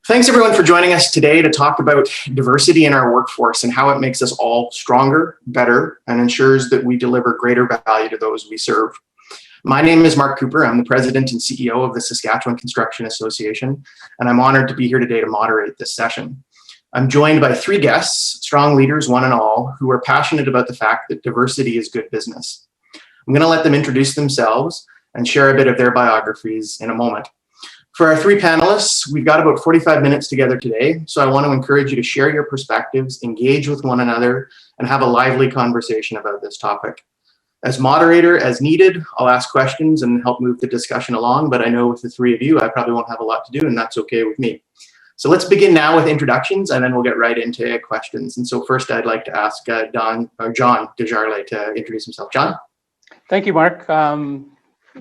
Thanks everyone for joining us today to talk about diversity in our workforce and how it makes us all stronger, better, and ensures that we deliver greater value to those we serve. My name is Mark Cooper. I'm the president and CEO of the Saskatchewan Construction Association, and I'm honored to be here today to moderate this session. I'm joined by three guests, strong leaders, one and all, who are passionate about the fact that diversity is good business. I'm going to let them introduce themselves and share a bit of their biographies in a moment. For our three panelists, we've got about 45 minutes together today, so I want to encourage you to share your perspectives, engage with one another, and have a lively conversation about this topic. As moderator, as needed, I'll ask questions and help move the discussion along, but I know with the three of you, I probably won't have a lot to do, and that's okay with me. So let's begin now with introductions, and then we'll get right into questions. And so first, I'd like to ask John Desjarlais to introduce himself. John? Thank you, Mark.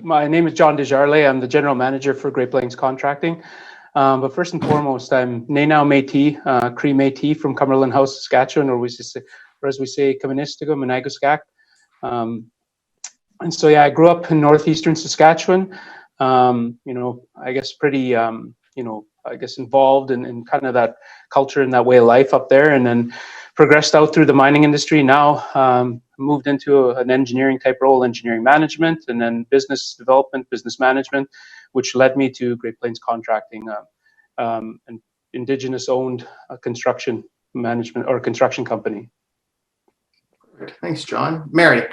My name is John Desjarlais. I'm the general manager for Great Plains Contracting. But first and foremost, I'm Nenau Métis, Cree Métis from Cumberland House, Saskatchewan, or as we say, Kaministiga, Menagoscak. And so, yeah, I grew up in northeastern Saskatchewan. I guess pretty, involved in kind of that culture and that way of life up there, and then progressed out through the mining industry. Now moved into an engineering type role, engineering management, and then business development, business management, which led me to Great Plains Contracting, an Indigenous owned construction management or construction company. Thanks, John. Mary.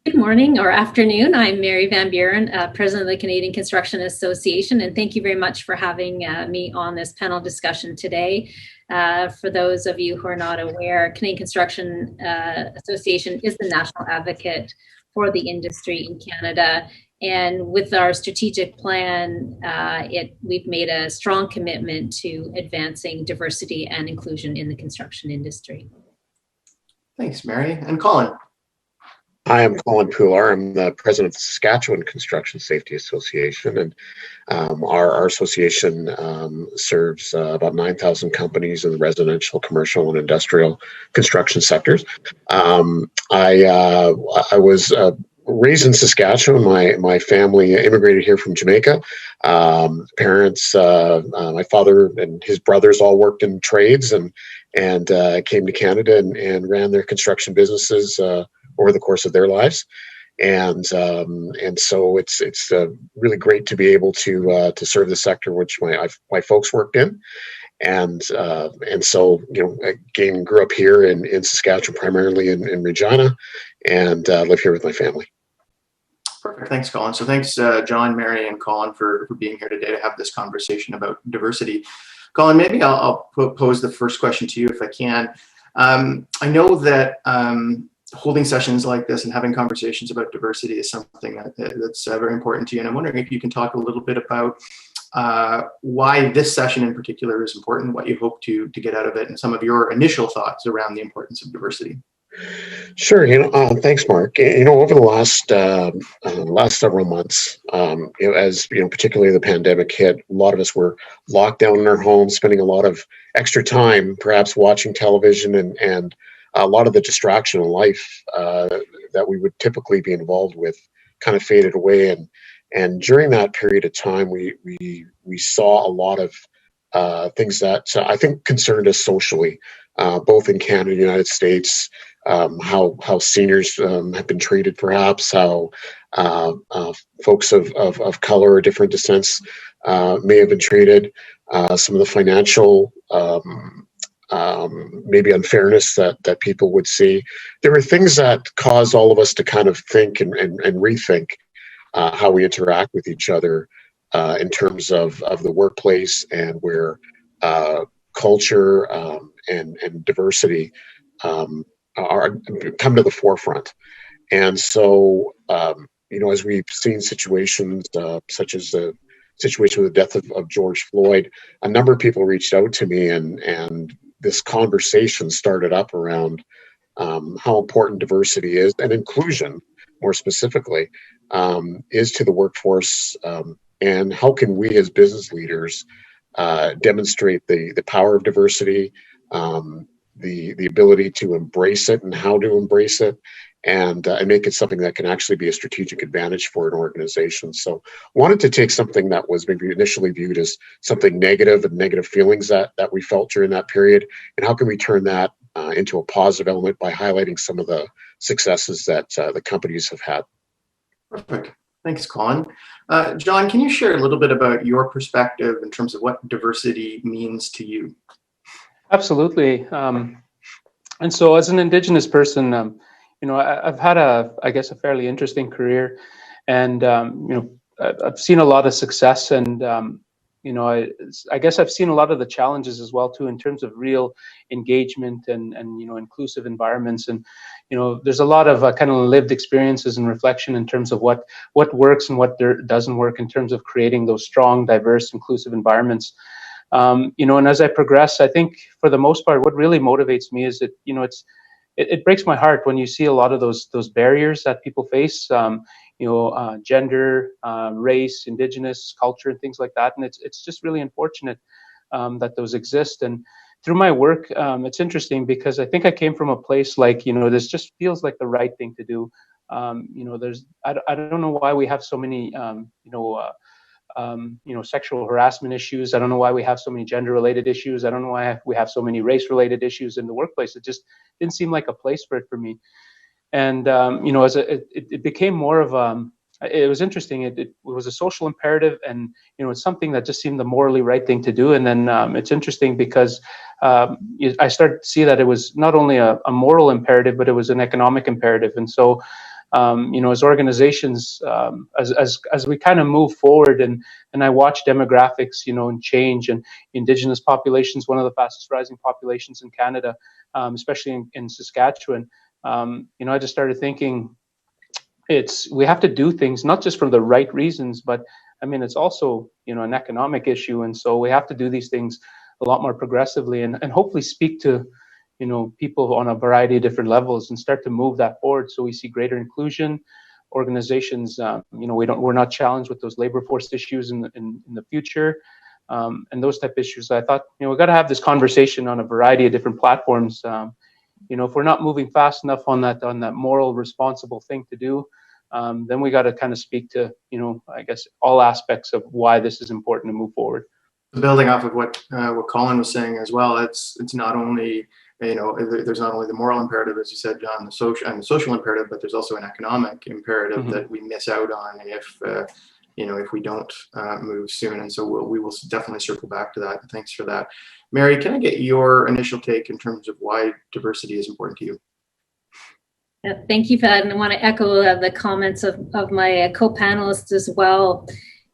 Good morning or afternoon. I'm Mary Van Buren, President of the Canadian Construction Association, and thank you very much for having me on this panel discussion today. For those of you who are not aware, Canadian Construction Association is the national advocate for the industry in Canada, and with our strategic plan, we've made a strong commitment to advancing diversity and inclusion in the construction industry. Thanks, Mary. And Collin. Hi, I'm Collin Pullar. I'm the president of the Saskatchewan Construction Safety Association, and our association serves about 9,000 companies in the residential, commercial, and industrial construction sectors. I was raised in Saskatchewan. My family immigrated here from Jamaica. Parents, my father and his brothers all worked in trades and came to Canada and ran their construction businesses over the course of their lives, and so it's really great to be able to serve the sector which my folks worked in, and so again grew up here in Saskatchewan, primarily in Regina, and live here with my family. Perfect. Thanks, Collin. So thanks, John, Mary, and Collin for being here today to have this conversation about diversity. Collin, maybe I'll pose the first question to you if I can. I know that holding sessions like this and having conversations about diversity is something that's very important to you. And I'm wondering if you can talk a little bit about why this session in particular is important, what you hope to get out of it, and some of your initial thoughts around the importance of diversity. Sure. Thanks, Mark. Over the last several months, as particularly the pandemic hit, a lot of us were locked down in our homes, spending a lot of extra time, perhaps watching television, and a lot of the distraction in life that we would typically be involved with kind of faded away. And during that period of time, we saw a lot of things that I think concerned us socially, both in Canada and the United States, how seniors have been treated, perhaps, how folks of color or different descents may have been treated, some of the financial maybe unfairness that people would see. There were things that caused all of us to kind of think and rethink how we interact with each other in terms of the workplace, and where culture and diversity are come to the forefront. And so, as we've seen situations such as the situation with the death of George Floyd, a number of people reached out to me, and this conversation started up around how important diversity is, and inclusion more specifically is to the workforce, and how can we as business leaders demonstrate the power of diversity, the ability to embrace it and how to embrace it, and make it something that can actually be a strategic advantage for an organization. So wanted to take something that was maybe initially viewed as something negative and negative feelings that we felt during that period, and how can we turn that into a positive element by highlighting some of the successes that the companies have had. Perfect. Thanks, Collin. John, can you share a little bit about your perspective in terms of what diversity means to you? Absolutely. And so as an Indigenous person, I've had I guess a fairly interesting career, and I've seen a lot of success, and I guess I've seen a lot of the challenges as well too, in terms of real engagement and inclusive environments. And there's a lot of kind of lived experiences and reflection in terms of what works and what doesn't work in terms of creating those strong, diverse, inclusive environments. And as I progress, I think for the most part, what really motivates me is that it breaks my heart when you see a lot of those barriers that people face, gender, race, Indigenous culture, and things like that. And it's just really unfortunate that those exist. And through my work, it's interesting because I think I came from a place like, this just feels like the right thing to do. I don't know why we have so many, sexual harassment issues. I don't know why we have so many gender-related issues. I don't know why we have so many race-related issues in the workplace. It just didn't seem like a place for it for me. And it became more of it was interesting. It was a social imperative, and it's something that just seemed the morally right thing to do. And then it's interesting because I started to see that it was not only a moral imperative, but it was an economic imperative. And so as organizations, as we kind of move forward, and I watch demographics, and change, and Indigenous populations, one of the fastest rising populations in Canada, especially in Saskatchewan. I just started thinking we have to do things not just for the right reasons, but it's also, an economic issue. And so we have to do these things a lot more progressively, and hopefully speak to, people on a variety of different levels, and start to move that forward. So we see greater inclusion. Organizations, we're not challenged with those labor force issues in the future, and those type of issues. I thought, we got to have this conversation on a variety of different platforms. If we're not moving fast enough on that moral, responsible thing to do, then we got to kind of speak to, I guess, all aspects of why this is important to move forward. Building off of what Collin was saying as well, it's not only, there's not only the moral imperative, as you said, John, the social imperative, but there's also an economic imperative that we miss out on if we don't move soon. And so we will definitely circle back to that. Thanks for that. Mary, can I get your initial take in terms of why diversity is important to you? Thank you for that. And I want to echo the comments of my co-panelists as well.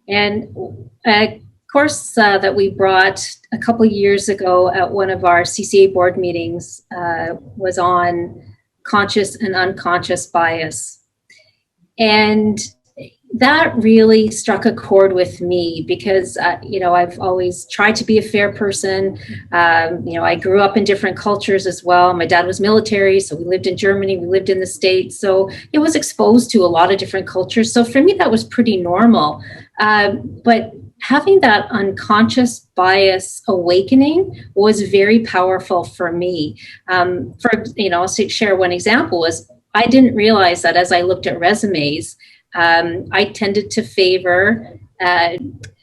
And a course that we brought a couple of years ago at one of our CCA board meetings was on conscious and unconscious bias. And that really struck a chord with me because, I've always tried to be a fair person. I grew up in different cultures as well. My dad was military, so we lived in Germany, we lived in the States. So it was exposed to a lot of different cultures. So for me, that was pretty normal. But having that unconscious bias awakening was very powerful for me. I'll share one example was I didn't realize that as I looked at resumes, I tended to favor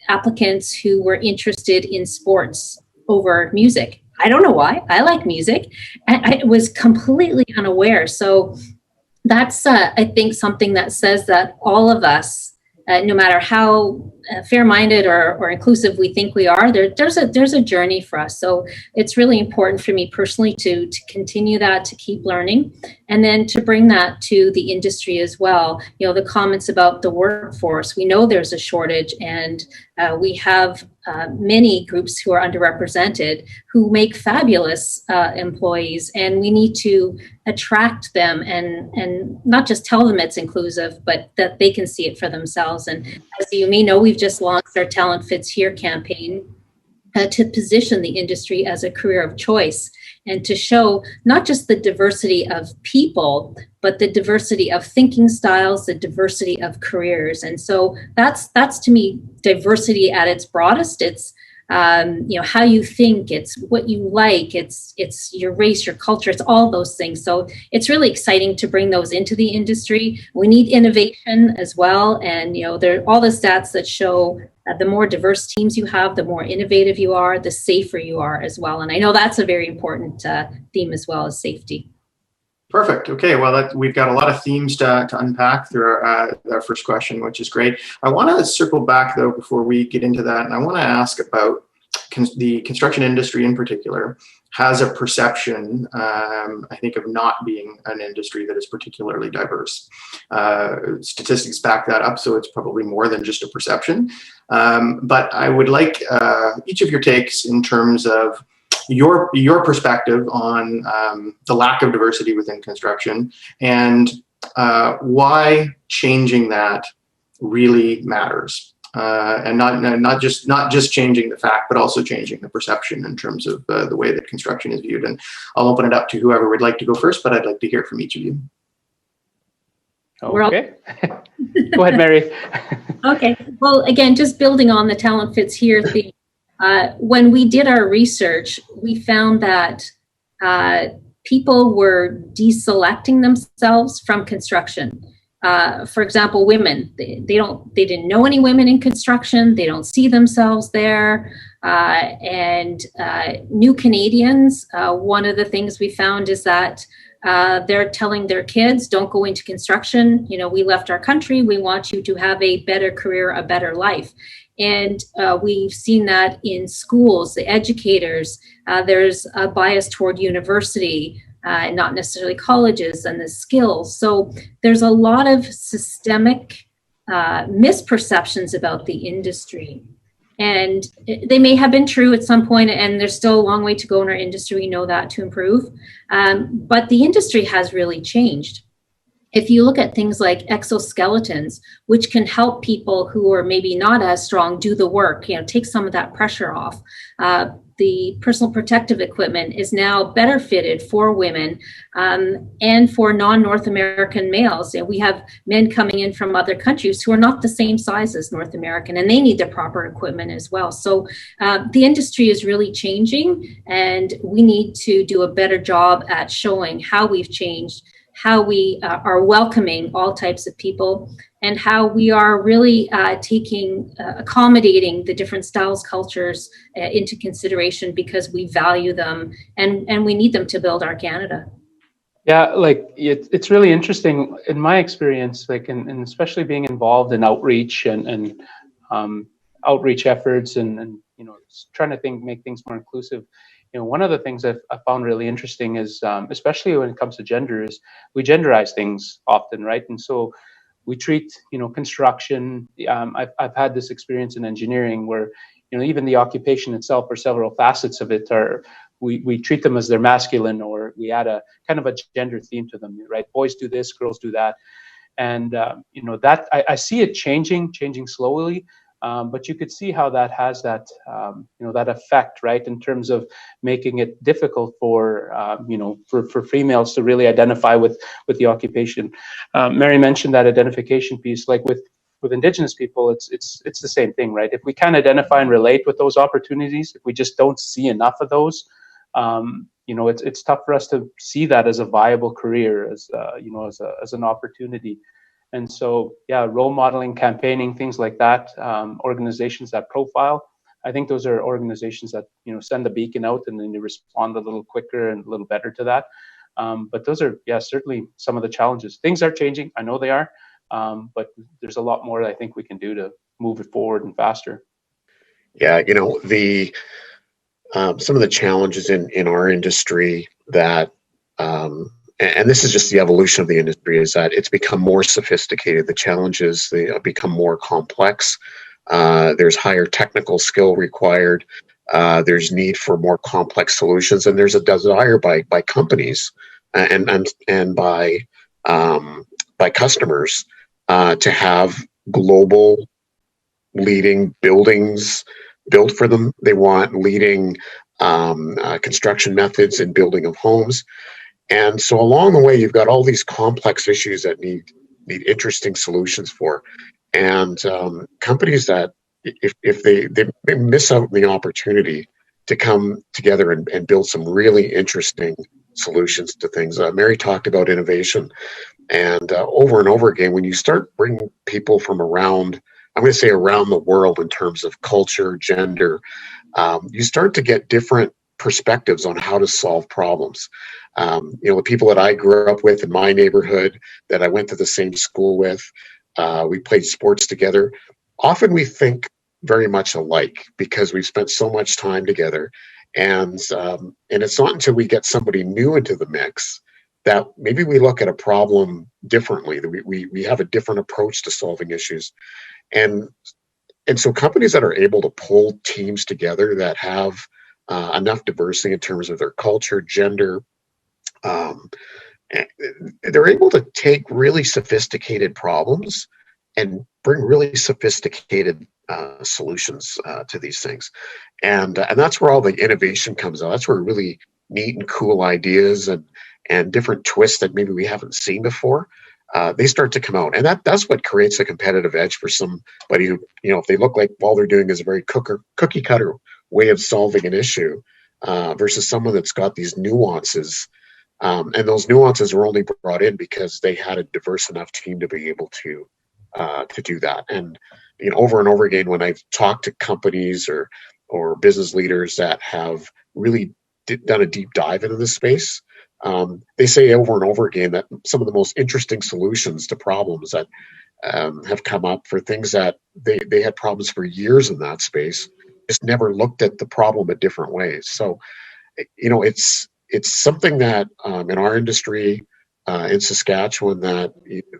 applicants who were interested in sports over music. I don't know why. I like music. I was completely unaware. So that's, I think, something that says that all of us, no matter how fair-minded or inclusive we think we are, there's a journey for us. So it's really important for me personally to continue that, to keep learning, and then to bring that to the industry as well. The comments about the workforce, we know there's a shortage, and we have many groups who are underrepresented who make fabulous employees, and we need to attract them and not just tell them it's inclusive, but that they can see it for themselves. And as you may know, we've just launched our Talent Fits Here campaign to position the industry as a career of choice and to show not just the diversity of people, but the diversity of thinking styles, the diversity of careers. And so that's to me, diversity at its broadest. It's how you think, it's what you like, it's your race, your culture, it's all those things. So it's really exciting to bring those into the industry. We need innovation as well. And, there are all the stats that show the more diverse teams you have, the more innovative you are, the safer you are as well. And I know that's a very important theme as well, as safety. Perfect. Okay. Well, we've got a lot of themes to unpack through our first question, which is great. I want to circle back, though, before we get into that. And I want to ask about the construction industry in particular has a perception, I think, of not being an industry that is particularly diverse. Statistics back that up, so it's probably more than just a perception. But I would like each of your takes in terms of your perspective on the lack of diversity within construction and why changing that really matters, and not just changing the fact, but also changing the perception in terms of the way that construction is viewed. And I'll open it up to whoever would like to go first, but I'd like to hear from each of you. Okay. Go ahead, Mary. Okay. Well, again, just building on the talent fits here theme. When we did our research, we found that people were deselecting themselves from construction. For example, women, they didn't know any women in construction. They don't see themselves there. And new Canadians, one of the things we found is that they're telling their kids, don't go into construction. We left our country. We want you to have a better career, a better life. And we've seen that in schools, the educators, there's a bias toward university, not necessarily colleges, and the skills. So there's a lot of systemic misperceptions about the industry. And they may have been true at some point, and there's still a long way to go in our industry. We know that, to improve. But the industry has really changed. If you look at things like exoskeletons, which can help people who are maybe not as strong do the work, take some of that pressure off. The personal protective equipment is now better fitted for women and for non-North American males. We have men coming in from other countries who are not the same size as North American, and they need the proper equipment as well. So the industry is really changing, and we need to do a better job at showing how we've changed, how we are welcoming all types of people, and how we are really accommodating the different styles, cultures into consideration, because we value them and we need them to build our Canada. Yeah, it's really interesting in my experience, and especially being involved in outreach and outreach efforts and trying to make things more inclusive. One of the things I found really interesting is, especially when it comes to gender, is we genderize things often, right? And so we treat, construction. I've had this experience in engineering where, even the occupation itself, or several facets of it, we treat them as they're masculine, or we add a kind of a gender theme to them, right? Boys do this, girls do that, and that I see it changing slowly. But you could see how that has that effect, right, in terms of making it difficult for females to really identify with the occupation. Mary mentioned that identification piece. Like with Indigenous people, it's the same thing, right? If we can't identify and relate with those opportunities, if we just don't see enough of those, it's tough for us to see that as a viable career, as an opportunity. And so, role modeling, campaigning, things like that, organizations that profile, I think those are organizations that, send the beacon out and then you respond a little quicker and a little better to that. But those are, certainly some of the challenges. Things are changing. I know they are. But there's a lot more I think we can do to move it forward and faster. Yeah, some of the challenges in our industry that, and this is just the evolution of the industry, is that it's become more sophisticated. The challenges, they become more complex. There's higher technical skill required. There's need for more complex solutions, and there's a desire by companies and by customers to have global leading buildings built for them. They want leading construction methods in building of homes. And so along the way, you've got all these complex issues that need interesting solutions for. And companies that if they miss out on the opportunity to come together and build some really interesting solutions to things. Mary talked about innovation, and over and over again, when you start bringing people from around, I'm going to say around the world in terms of culture, gender, you start to get different perspectives on how to solve problems. The people that I grew up with in my neighborhood, that I went to the same school with, we played sports together. Often we think very much alike because we've spent so much time together, and it's not until we get somebody new into the mix that maybe we look at a problem differently, that we have a different approach to solving issues. And so companies that are able to pull teams together that have enough diversity in terms of their culture, gender, they're able to take really sophisticated problems and bring really sophisticated solutions to these things. And that's where all the innovation comes out. That's where really neat and cool ideas and different twists that maybe we haven't seen before, they start to come out. And that's what creates a competitive edge for somebody who, if they look like all they're doing is a very cookie cutter way of solving an issue, versus someone that's got these nuances. And those nuances were only brought in because they had a diverse enough team to be able to do that. And over and over again, when I've talked to companies or business leaders that have really done a deep dive into this space, they say over and over again that some of the most interesting solutions to problems that have come up for things that they had problems for years in that space, just never looked at the problem in different ways. So, it's something that in our industry in Saskatchewan, that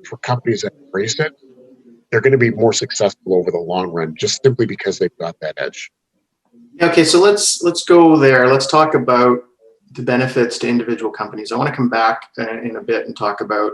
for companies that embrace it, they're going to be more successful over the long run, just simply because they've got that edge. Okay, so let's go there. Let's talk about the benefits to individual companies. I want to come back in a bit and talk about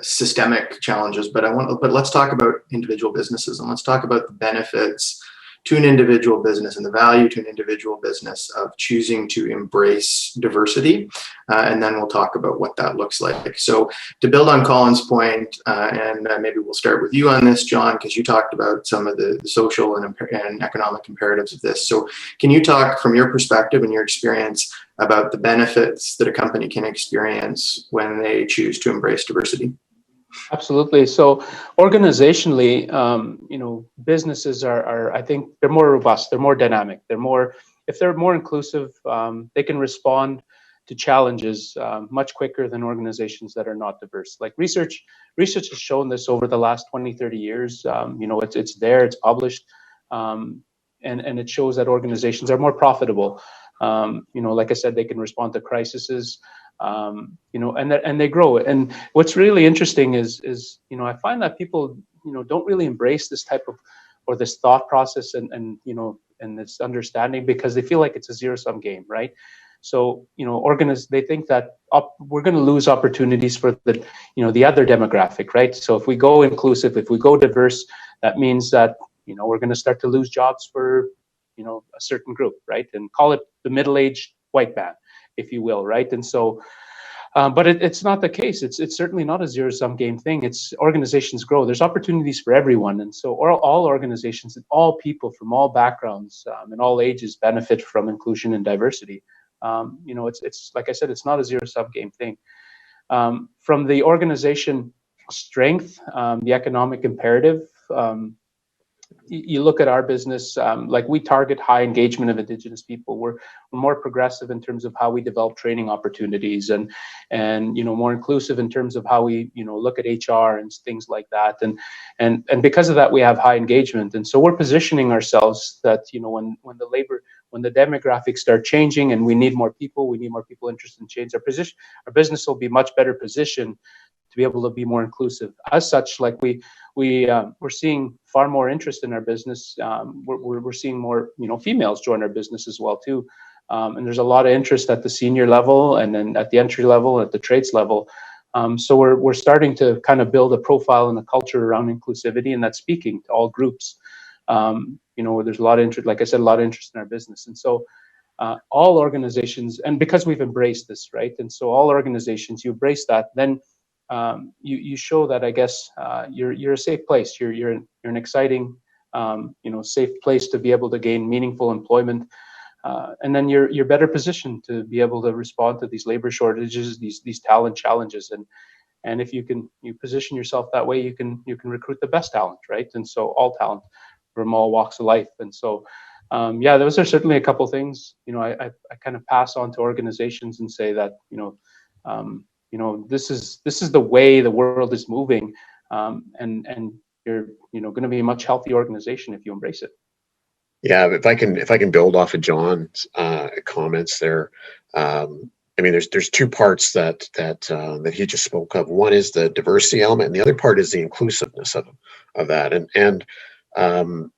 systemic challenges, but let's talk about individual businesses, and let's talk about the benefits to an individual business and the value to an individual business of choosing to embrace diversity. And then we'll talk about what that looks like. So to build on Collin's point, and maybe we'll start with you on this, John, because you talked about some of the social and economic imperatives of this. So can you talk from your perspective and your experience about the benefits that a company can experience when they choose to embrace diversity? Absolutely. So organizationally, businesses are, I think they're more robust, they're more dynamic, if they're more inclusive, they can respond to challenges much quicker than organizations that are not diverse. Like research has shown this over the last 20, 30 years. It's there, it's published, and it shows that organizations are more profitable. Like I said, they can respond to crises. And they grow. And what's really interesting is I find that people, don't really embrace this type of, or this thought process and this understanding, because they feel like it's a zero-sum game, right? So, they think that we're going to lose opportunities for the other demographic, right? So if we go inclusive, if we go diverse, that means that, we're going to start to lose jobs for, a certain group, right? And call it the middle-aged white man, if you will, right? And so, but it's not the case. It's certainly not a zero-sum game thing. It's organizations grow. There's opportunities for everyone, and so all organizations and all people from all backgrounds and all ages benefit from inclusion and diversity. It's like I said, it's not a zero-sum game thing. From the organization strength, the economic imperative. You look at our business, like we target high engagement of Indigenous people. We're more progressive in terms of how we develop training opportunities, and more inclusive in terms of how we look at HR and things like that. And because of that, we have high engagement. And so we're positioning ourselves that when the demographics start changing and we need more people interested in change, our business will be much better positioned to be able to be more inclusive. As such, like we're seeing far more interest in our business. We're seeing more females join our business as well too, and there's a lot of interest at the senior level and then at the entry level, at the trades level. So we're starting to kind of build a profile and a culture around inclusivity, and that's speaking to all groups. There's a lot of interest, like I said, a lot of interest in our business, and so all organizations, and because we've embraced this, right, and so all organizations, you embrace that, then you show that, I guess, you're a safe place. You're an exciting safe place to be able to gain meaningful employment. And then you're better positioned to be able to respond to these labor shortages, these talent challenges. And if you position yourself that way, you can recruit the best talent, right? And so all talent from all walks of life. And so, those are certainly a couple things. I kind of pass on to organizations and say that this is the way the world is moving, and you're going to be a much healthier organization if you embrace it. Yeah, if I can build off of John's comments there. There's two parts that he just spoke of. One is the diversity element, and the other part is the inclusiveness of that. And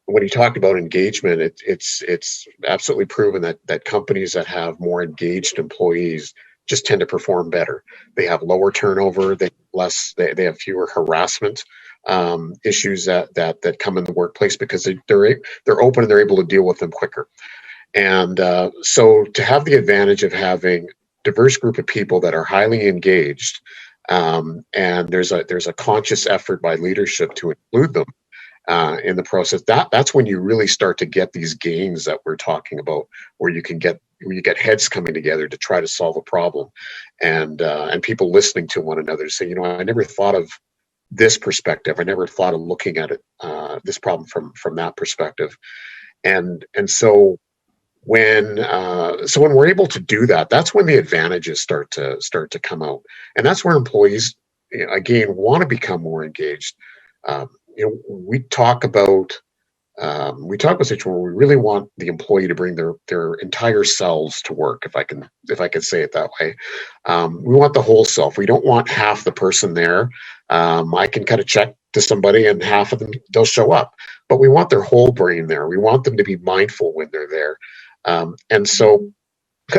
when he talked about engagement, it's absolutely proven that companies that have more engaged employees just tend to perform better. They have lower turnover. They have fewer harassment issues that come in the workplace because they're open and they're able to deal with them quicker. And so to have the advantage of having diverse group of people that are highly engaged, and there's a conscious effort by leadership to include them in the process. That's when you really start to get these gains that we're talking about, where you get heads coming together to try to solve a problem, and people listening to one another to say, I never thought of this perspective. I never thought of looking at it, this problem from that perspective, and so. When we're able to do that, that's when the advantages start to come out, and that's where employees again want to become more engaged. We talk about situation where we really want the employee to bring their entire selves to work, if I can say it that way. We want the whole self. We don't want half the person there. I can kind of check to somebody and half of them, they'll show up, but we want their whole brain there. We want them to be mindful when they're there. And so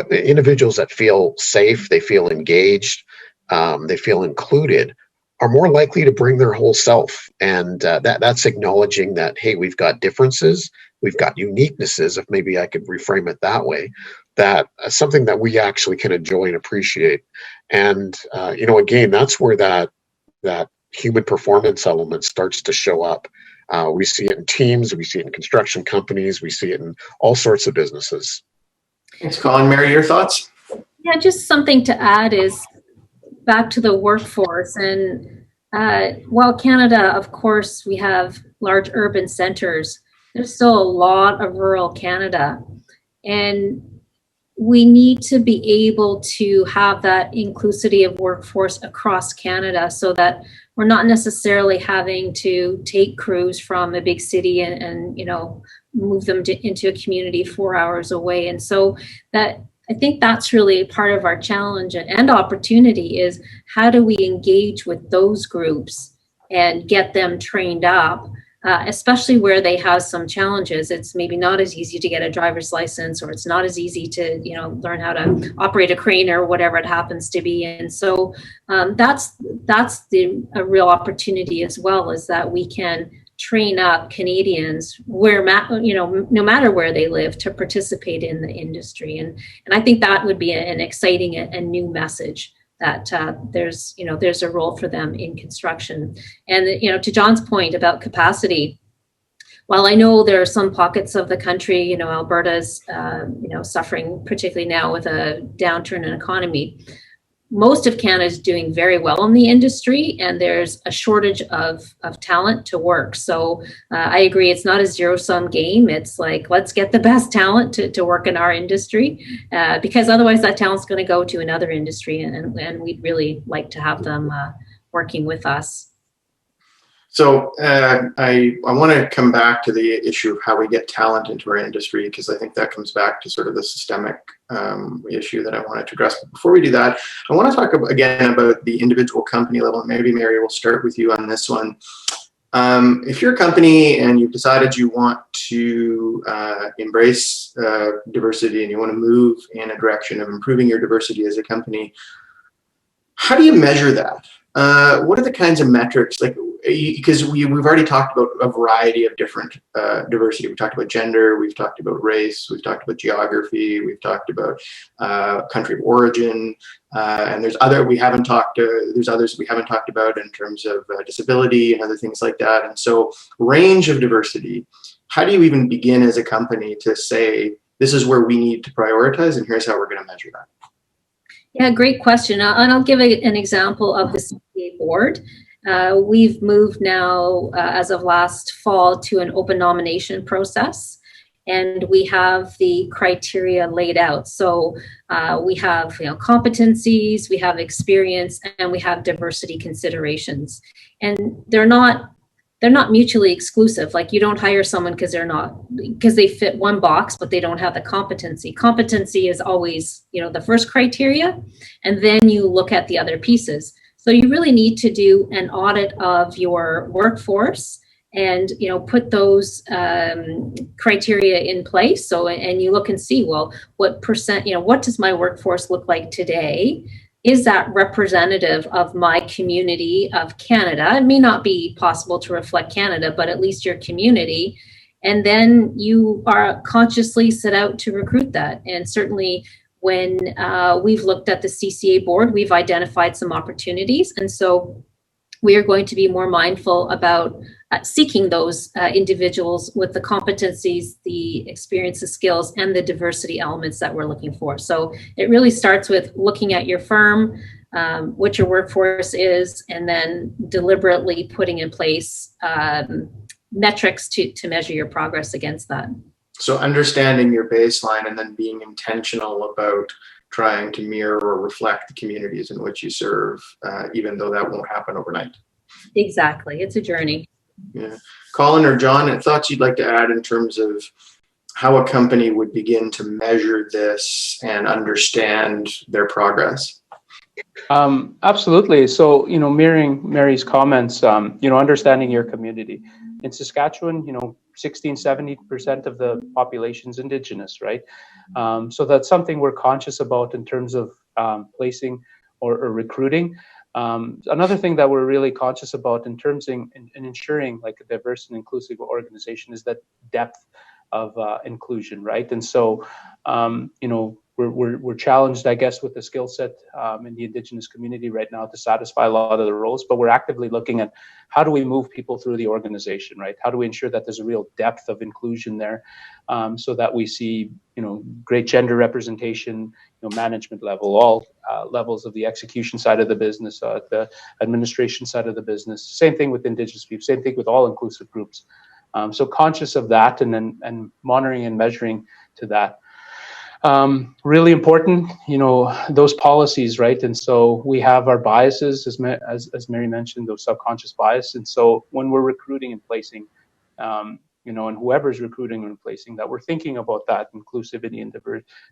individuals that feel safe, they feel engaged, they feel included, are more likely to bring their whole self. And that's acknowledging that, hey, we've got differences, we've got uniquenesses, if maybe I could reframe it that way, that something that we actually can enjoy and appreciate. And, again, that's where that human performance element starts to show up. We see it in teams, we see it in construction companies, we see it in all sorts of businesses. Thanks, Collin. Mary, your thoughts? Yeah, just something to add is back to the workforce. And while Canada, of course, we have large urban centers, there's still a lot of rural Canada. And we need to be able to have that inclusivity of workforce across Canada so that we're not necessarily having to take crews from a big city and move them into a community 4 hours away. And so that, I think that's really part of our challenge and opportunity is how do we engage with those groups and get them trained up, especially where they have some challenges. It's maybe not as easy to get a driver's license, or it's not as easy to learn how to operate a crane or whatever it happens to be. And so that's a real opportunity as well, is that we can train up Canadians where no matter where they live to participate in the industry. And I think that would be an exciting and new message, that there's a role for them in construction. And to John's point about capacity, while I know there are some pockets of the country, Alberta's suffering particularly now with a downturn in economy, most of Canada is doing very well in the industry, and there's a shortage of talent to work. So I agree, it's not a zero-sum game. It's like, let's get the best talent to work in our industry, because otherwise that talent's going to go to another industry, and we'd really like to have them working with us. So I want to come back to the issue of how we get talent into our industry, because I think that comes back to sort of the systemic issue that I wanted to address. But before we do that, I want to talk again about the individual company level. Maybe Mary, we'll start with you on this one. If you're a company and you've decided you want to embrace diversity and you want to move in a direction of improving your diversity as a company, how do you measure that? What are the kinds of metrics? Like, because we've already talked about a variety of different diversity. We've talked about gender, we've talked about race, we've talked about geography, we've talked about country of origin, and there's others we haven't talked about in terms of disability and other things like that. And so, range of diversity. How do you even begin as a company to say this is where we need to prioritize, and here's how we're going to measure that? Yeah, great question. And I'll give an example of the CCA board. We've moved now, as of last fall, to an open nomination process, and we have the criteria laid out. So we have, competencies, we have experience, and we have diversity considerations. And they're not mutually exclusive. Like, you don't hire someone because they fit one box, but they don't have the competency. Competency is always, the first criteria, and then you look at the other pieces. So you really need to do an audit of your workforce and, put those criteria in place. So, and you look and see, well, what percent, what does my workforce look like today? Is that representative of my community of Canada? It may not be possible to reflect Canada, but at least your community. And then you are consciously set out to recruit that. And certainly when we've looked at the CCA board, we've identified some opportunities. And so we are going to be more mindful about seeking those individuals with the competencies, the experience, the skills, and the diversity elements that we're looking for. So it really starts with looking at your firm, what your workforce is, and then deliberately putting in place metrics to measure your progress against that. So understanding your baseline and then being intentional about trying to mirror or reflect the communities in which you serve, even though that won't happen overnight. Exactly. It's a journey. Yeah. Collin or John, thoughts you'd like to add in terms of how a company would begin to measure this and understand their progress? Absolutely. So, mirroring Mary's comments, understanding your community. In Saskatchewan, 16-70% of the population's Indigenous, right? So that's something we're conscious about in terms of placing or recruiting. Another thing that we're really conscious about in terms in ensuring like a diverse and inclusive organization is that depth of inclusion, right? And so, we're challenged, I guess, with the skill set in the Indigenous community right now to satisfy a lot of the roles, but we're actively looking at how do we move people through the organization, right? How do we ensure that there's a real depth of inclusion there, so that we see, great gender representation, management level, all levels of the execution side of the business, the administration side of the business. Same thing with Indigenous people, same thing with all inclusive groups. So conscious of that, and monitoring and measuring to that. Really important, those policies, right? And so we have our biases, as Mary mentioned, those subconscious bias. And so when we're recruiting and placing, and whoever's recruiting and placing, that we're thinking about that inclusivity and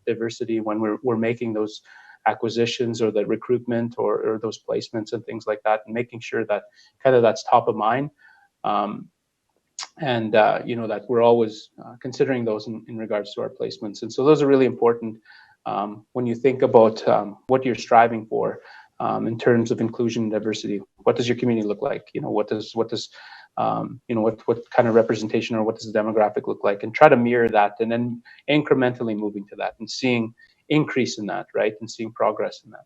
diversity when we're making those acquisitions or the recruitment or those placements and things like that, and making sure that kind of that's top of mind. And that we're always considering those in regards to our placements. And so those are really important when you think about what you're striving for in terms of inclusion and diversity. What does your community look like? What kind of representation or what does the demographic look like? And try to mirror that, and then incrementally moving to that and seeing increase in that, right? And seeing progress in that.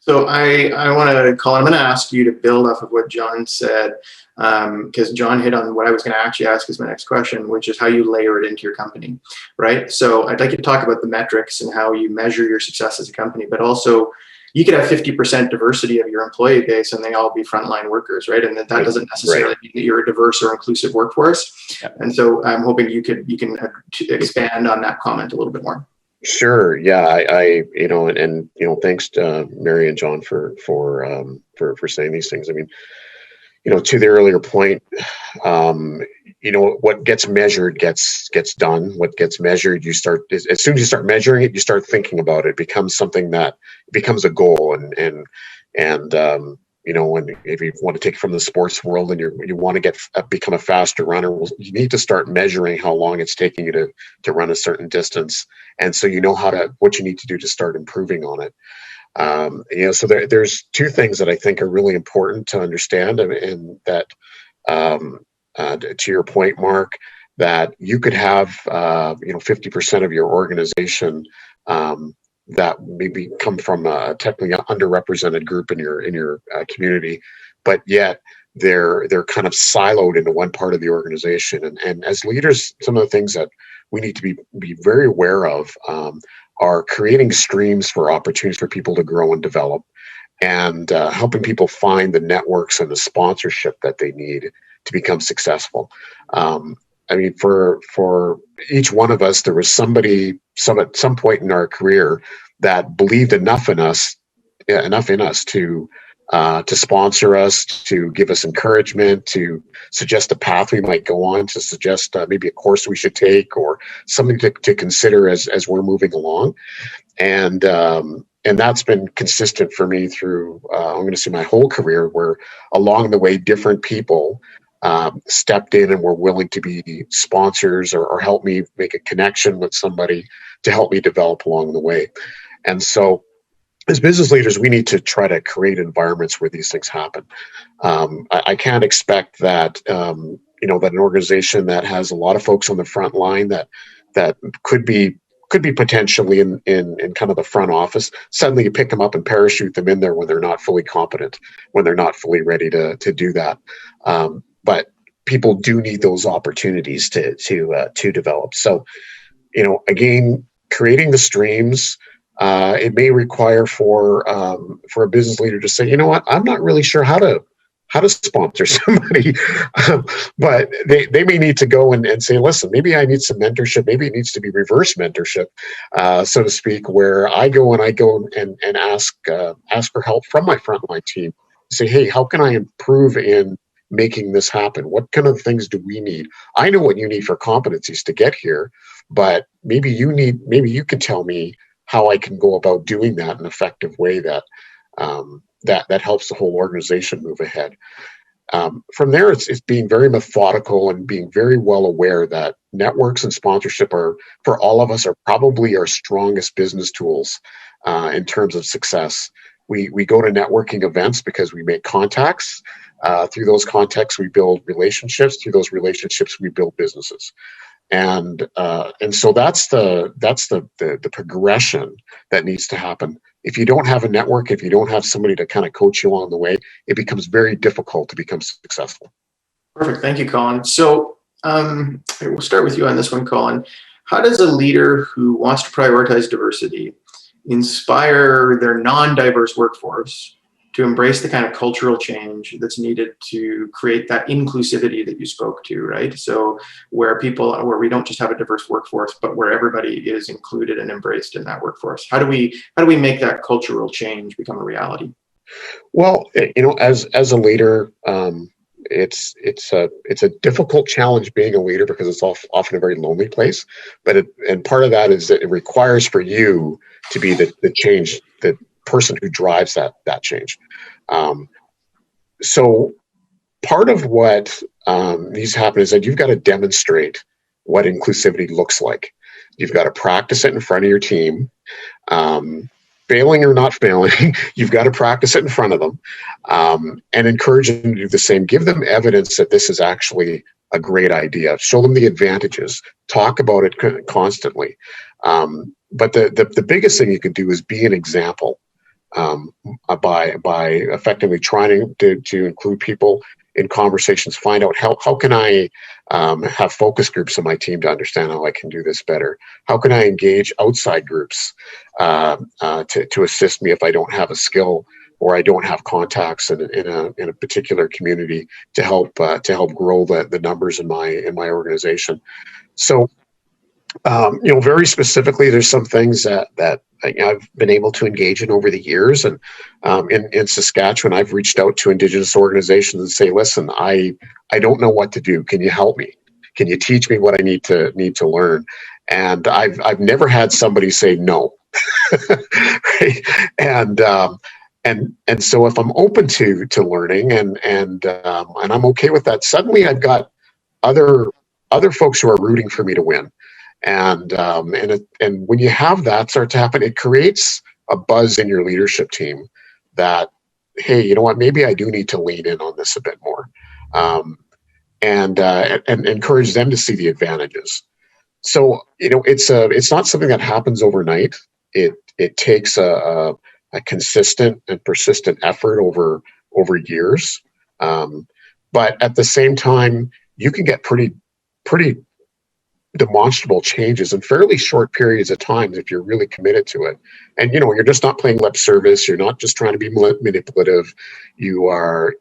So I want to, Collin, I'm going to ask you to build off of what John said, because John hit on what I was going to actually ask as my next question, which is how you layer it into your company, right? So I'd like you to talk about the metrics and how you measure your success as a company, but also you could have 50% diversity of your employee base and they all be frontline workers, right? And that doesn't necessarily mean that you're a diverse or inclusive workforce. Yeah. And so I'm hoping you can expand on that comment a little bit more. Sure. Yeah. I thanks to Mary and John for saying these things. I mean, to the earlier point, what gets measured gets done. What gets measured, as soon as you start measuring it, you start thinking about it. It becomes something that becomes a goal. And if you want to take it from the sports world and you want to become a faster runner, well, you need to start measuring how long it's taking you to run a certain distance. And so what you need to do to start improving on it. So there's two things that I think are really important to understand, and that, to your point, Mark, that you could have 50% of your organization that maybe come from a technically underrepresented group in your community, but yet they're kind of siloed into one part of the organization. And as leaders, some of the things that we need to be very aware of are creating streams for opportunities for people to grow and develop, and helping people find the networks and the sponsorship that they need to become successful. I mean, for each one of us, there was somebody at some point in our career that believed enough in us to sponsor us, to give us encouragement, to suggest a path we might go on, to suggest maybe a course we should take, or something to consider as we're moving along. And that's been consistent for me through, I'm going to say, my whole career, where along the way, different people stepped in and were willing to be sponsors or help me make a connection with somebody to help me develop along the way. And so as business leaders, we need to try to create environments where these things happen. I can't expect that, that an organization that has a lot of folks on the front line that could be potentially in kind of the front office, suddenly you pick them up and parachute them in there when they're not fully competent, when they're not fully ready to do that. But people do need those opportunities to develop. So, again, creating the streams, it may require for a business leader to say, you know what, I'm not really sure how to sponsor somebody, but they may need to go and say, listen, maybe I need some mentorship. Maybe it needs to be reverse mentorship, so to speak, where I go and ask for help from my frontline team. Say, hey, how can I improve in making this happen? What kind of things do we need? I know what you need for competencies to get here, but maybe you can tell me how I can go about doing that in an effective way that helps the whole organization move ahead. From there, it's being very methodical and being very well aware that networks and sponsorship are, for all of us, are probably our strongest business tools in terms of success. We go to networking events because we make contacts. Through those contacts, we build relationships. Through those relationships, we build businesses. And so that's the progression that needs to happen. If you don't have a network, if you don't have somebody to kind of coach you along the way, it becomes very difficult to become successful. Perfect. Thank you, Collin. So we'll start with you on this one, Collin. How does a leader who wants to prioritize diversity inspire their non-diverse workforce to embrace the kind of cultural change that's needed to create that inclusivity that you spoke to, right? So where we don't just have a diverse workforce, but where everybody is included and embraced in that workforce. How do we make that cultural change become a reality? Well, as a leader, it's a difficult challenge being a leader, because it's often a very lonely place. And part of that is that it requires for you to be the change, the person who drives that change. So part of what needs to happen is that you've got to demonstrate what inclusivity looks like. You've got to practice it in front of your team. Failing or not failing, you've got to practice it in front of them, and encourage them to do the same. Give them evidence that this is actually a great idea. Show them the advantages. Talk about it constantly. But the biggest thing you can do is be an example, by effectively trying to include people in conversations. Find out how can I have focus groups in my team to understand how I can do this better. How can I engage outside groups to assist me if I don't have a skill or I don't have contacts in a particular community to help grow the numbers in my organization. So very specifically, there's some things that I've been able to engage in over the years, and in Saskatchewan, I've reached out to Indigenous organizations and say, listen, I don't know what to do. Can you help me? Can you teach me what I need to learn? And I've never had somebody say no. Right? And so if I'm open to learning and I'm okay with that, suddenly I've got other folks who are rooting for me to win. And when you have that start to happen, it creates a buzz in your leadership team that, hey, you know what, maybe I do need to lean in on this a bit more, and encourage them to see the advantages. So, it's not something that happens overnight. It takes a consistent and persistent effort over years. But at the same time, you can get pretty demonstrable changes in fairly short periods of time if you're really committed to it. And you're just not playing lip service. You're not just trying to be manipulative. You're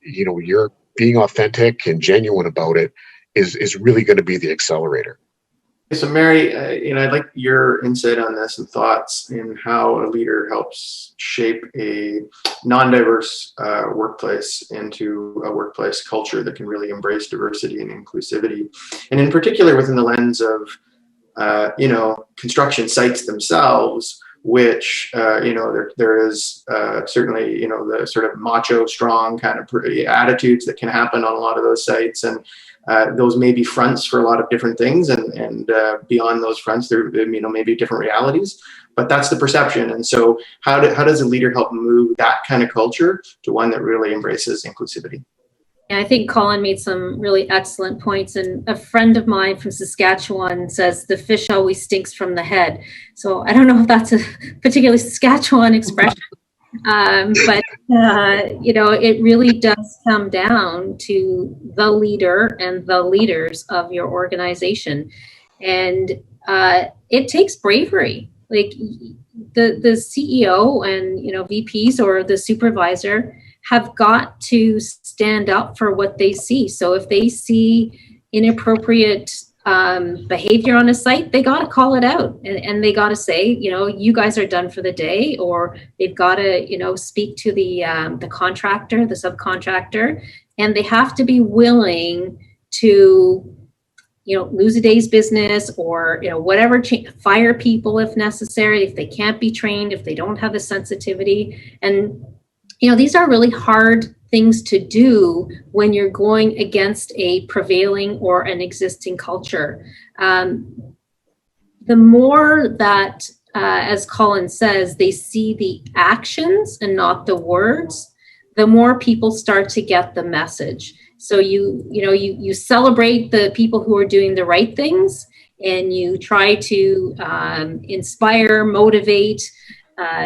being authentic and genuine about it is really going to be the accelerator. So Mary, I'd like your insight on this and thoughts in how a leader helps shape a non-diverse workplace into a workplace culture that can really embrace diversity and inclusivity. And in particular, within the lens of, construction sites themselves, which, there is certainly, the sort of macho, strong kind of attitudes that can happen on a lot of those sites. And those may be fronts for a lot of different things, and beyond those fronts, there maybe different realities, but that's the perception. And so, how does a leader help move that kind of culture to one that really embraces inclusivity? I think Collin made some really excellent points, and a friend of mine from Saskatchewan says the fish always stinks from the head. So I don't know if that's a particularly Saskatchewan expression. But it really does come down to the leader and the leaders of your organization. And it takes bravery. Like the CEO and, VPs or the supervisor have got to stand up for what they see. So if they see inappropriate behavior on a site, they got to call it out, and they got to say, you guys are done for the day, or they've got to, speak to the contractor, the subcontractor, and they have to be willing to, lose a day's business or, whatever, fire people if necessary, if they can't be trained, if they don't have the sensitivity. And, these are really hard things to do when you're going against a prevailing or an existing culture. The more that, as Collin says, they see the actions and not the words, the more people start to get the message. So you celebrate the people who are doing the right things, and you try to inspire, motivate,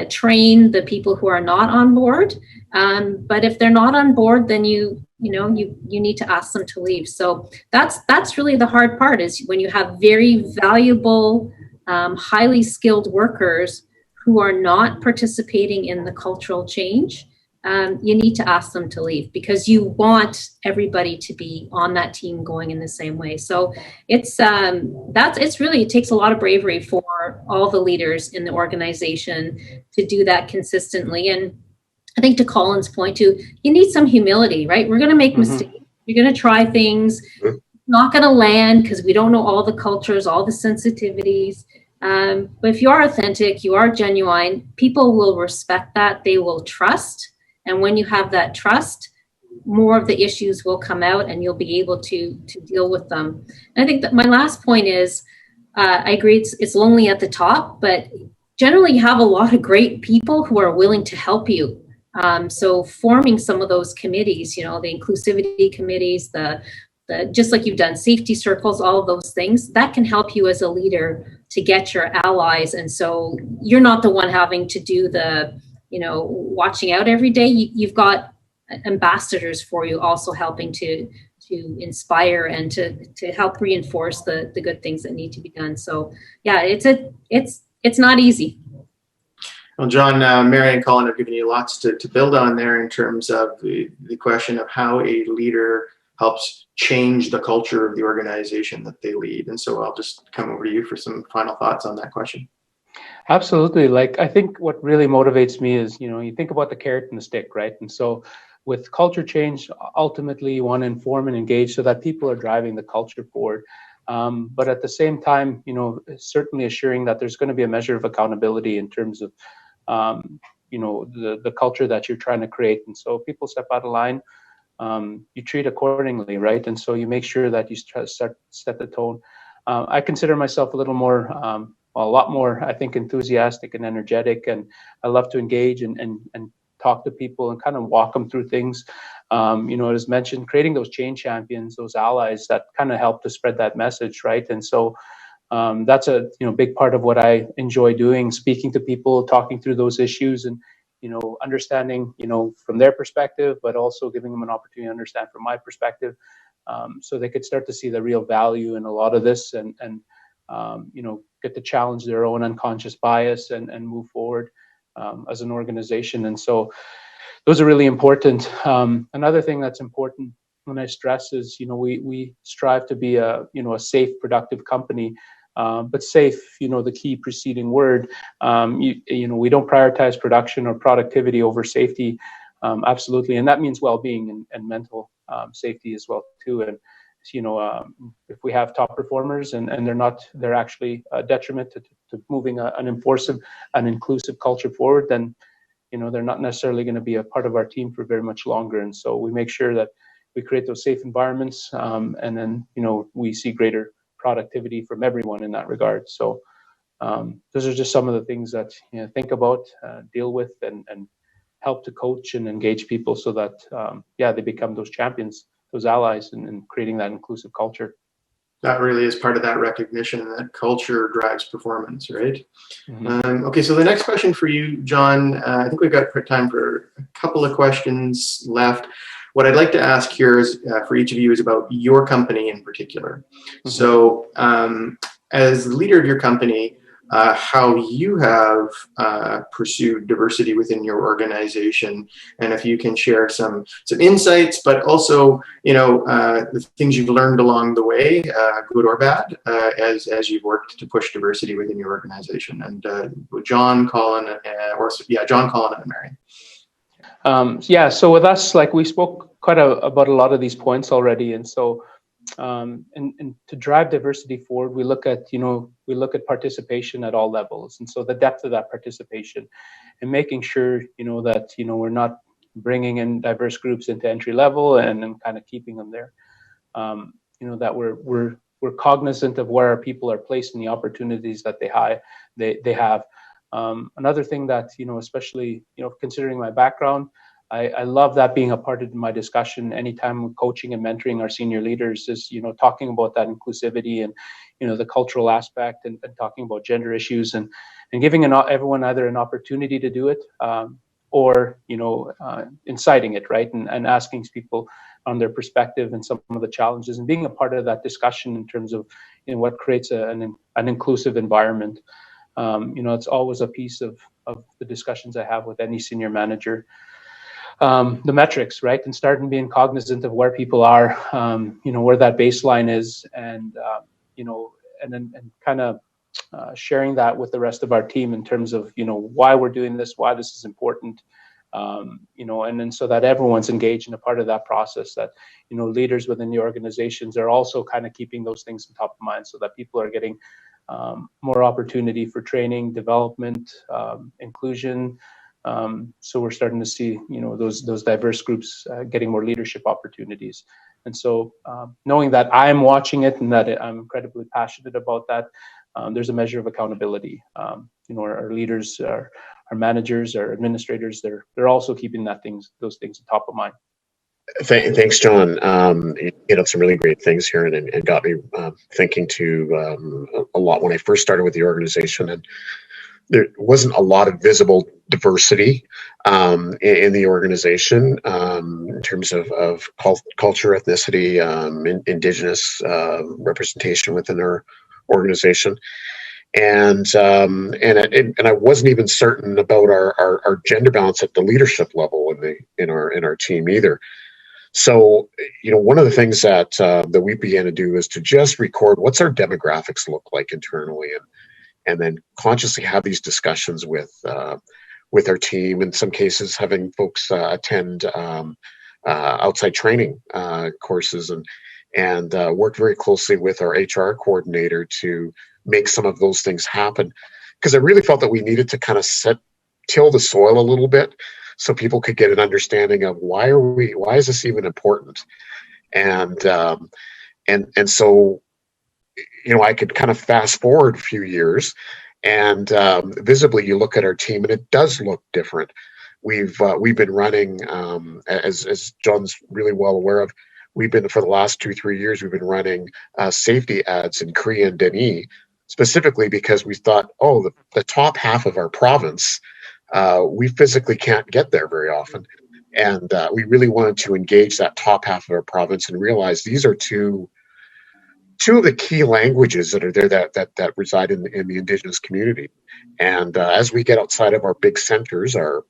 train the people who are not on board. But if they're not on board, then you need to ask them to leave. So that's really the hard part, is when you have very valuable, highly skilled workers who are not participating in the cultural change. You need to ask them to leave, because you want everybody to be on that team going in the same way. So it takes a lot of bravery for all the leaders in the organization to do that consistently. And I think, to Collin's point too, you need some humility, right? We're going to make mistakes. You're going to try things. It's not going to land because we don't know all the cultures, all the sensitivities. But if you are authentic, you are genuine, people will respect that. They will trust. And when you have that trust, more of the issues will come out and you'll be able to deal with them. And I think that my last point is, I agree it's lonely at the top, but generally you have a lot of great people who are willing to help you. So forming some of those committees, the inclusivity committees, the just like you've done safety circles, all of those things, that can help you as a leader to get your allies. And so you're not the one having to do the, watching out every day. You've got ambassadors for you also helping to inspire and to help reinforce the good things that need to be done. So yeah, it's not easy. Well, John, Mary and Collin have given you lots to build on there in terms of the question of how a leader helps change the culture of the organization that they lead. And so I'll just come over to you for some final thoughts on that question. Absolutely. I think what really motivates me is, you think about the carrot and the stick, right? And so with culture change, ultimately you want to inform and engage so that people are driving the culture forward. But at the same time, certainly assuring that there's going to be a measure of accountability in terms of, the culture that you're trying to create. And so if people step out of line, you treat accordingly, right? And so you make sure that you set the tone. I consider myself a little more a lot more, I think, enthusiastic and energetic, and I love to engage and talk to people and kind of walk them through things. As mentioned, creating those change champions, those allies that kind of help to spread that message, right? And so that's a big part of what I enjoy doing, speaking to people, talking through those issues, and understanding from their perspective, but also giving them an opportunity to understand from my perspective, so they could start to see the real value in a lot of this, and get to challenge their own unconscious bias and move forward as an organization. And so those are really important. Another thing that's important when I stress is, we strive to be a safe, productive company. But safe, the key preceding word, we don't prioritize production or productivity over safety. Absolutely. And that means well-being and mental safety as well too. And if we have top performers and they're actually a detriment to moving an inclusive culture forward, then they're not necessarily going to be a part of our team for very much longer. And so we make sure that we create those safe environments, and then we see greater productivity from everyone in that regard. So those are just some of the things that think about, deal with, and help to coach and engage people so that they become those champions, those allies, and creating that inclusive culture. That really is part of that recognition that culture drives performance, right? Mm-hmm. Okay, so the next question for you, John, I think we've got time for a couple of questions left. What I'd like to ask here is for each of you is about your company in particular. Mm-hmm. So as the leader of your company, how you have pursued diversity within your organization, and if you can share some insights, but also the things you've learned along the way, good or bad, as you've worked to push diversity within your organization. And John, Collin, John, Collin, and Mary. So with us, like, we spoke about a lot of these points already, and so and to drive diversity forward, we look at participation at all levels, and so the depth of that participation, and making sure that we're not bringing in diverse groups into entry level and kind of keeping them there. That we're cognizant of where our people are placed and the opportunities that they have. Another thing that, especially, considering my background, I love that being a part of my discussion anytime we're coaching and mentoring our senior leaders is, talking about that inclusivity and, the cultural aspect, and talking about gender issues, and giving everyone either an opportunity to do it or, inciting it, right? And asking people on their perspective and some of the challenges, and being a part of that discussion in terms of, what creates an inclusive environment. It's always a piece of the discussions I have with any senior manager. The metrics, right? And starting being cognizant of where people are, where that baseline is, and then kind of sharing that with the rest of our team in terms of, why we're doing this, why this is important, and then so that everyone's engaged in a part of that process, that, leaders within the organizations are also kind of keeping those things on top of mind, so that people are getting more opportunity for training, development, inclusion. So we're starting to see, those diverse groups getting more leadership opportunities. And so knowing that I'm watching it and that I'm incredibly passionate about that, there's a measure of accountability. Our leaders, our managers, our administrators, they're also keeping those things top of mind. Thanks, John. You hit on some really great things here, and got me thinking too a lot when I first started with the organization, and there wasn't a lot of visible diversity in the organization in terms of culture, ethnicity, Indigenous representation within our organization, and I wasn't even certain about our gender balance at the leadership level in our team either. So, one of the things that we began to do is to just record what's our demographics look like internally, and then consciously have these discussions with our team. In some cases, having folks attend outside training courses, and work very closely with our HR coordinator to make some of those things happen. Because I really felt that we needed to kind of till the soil a little bit, so people could get an understanding of why is this even important, and so I could kind of fast forward a few years And visibly, you look at our team, and it does look different. We've been running, as John's really well aware of, we've been, for the last 2-3 years, we've been running safety ads in Cree and Denis, specifically because we thought, oh, the top half of our province, we physically can't get there very often. And we really wanted to engage that top half of our province and realize these are two of the key languages that are there that reside in the Indigenous community. And as we get outside of our big centers, our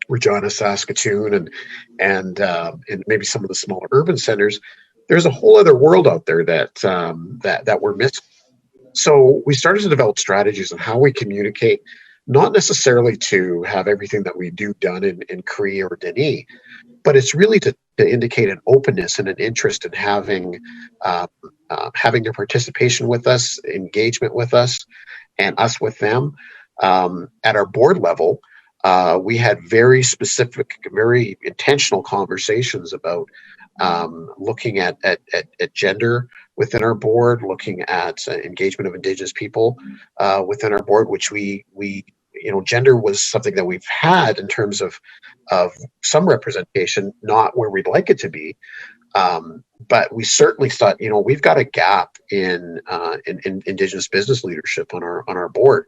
Regina, Saskatoon, and maybe some of the smaller urban centers, there's a whole other world out there that we're missing. So we started to develop strategies on how we communicate, not necessarily to have everything that we do done in Cree or Denis, but it's really to indicate an openness and an interest in having their participation with us, engagement with us, and us with them. At our board level, we had very specific, very intentional conversations about looking at gender within our board, looking at engagement of Indigenous people within our board, which we gender was something that we've had in terms of some representation, not where we'd like it to be. But we certainly thought, we've got a gap in Indigenous business leadership on our board.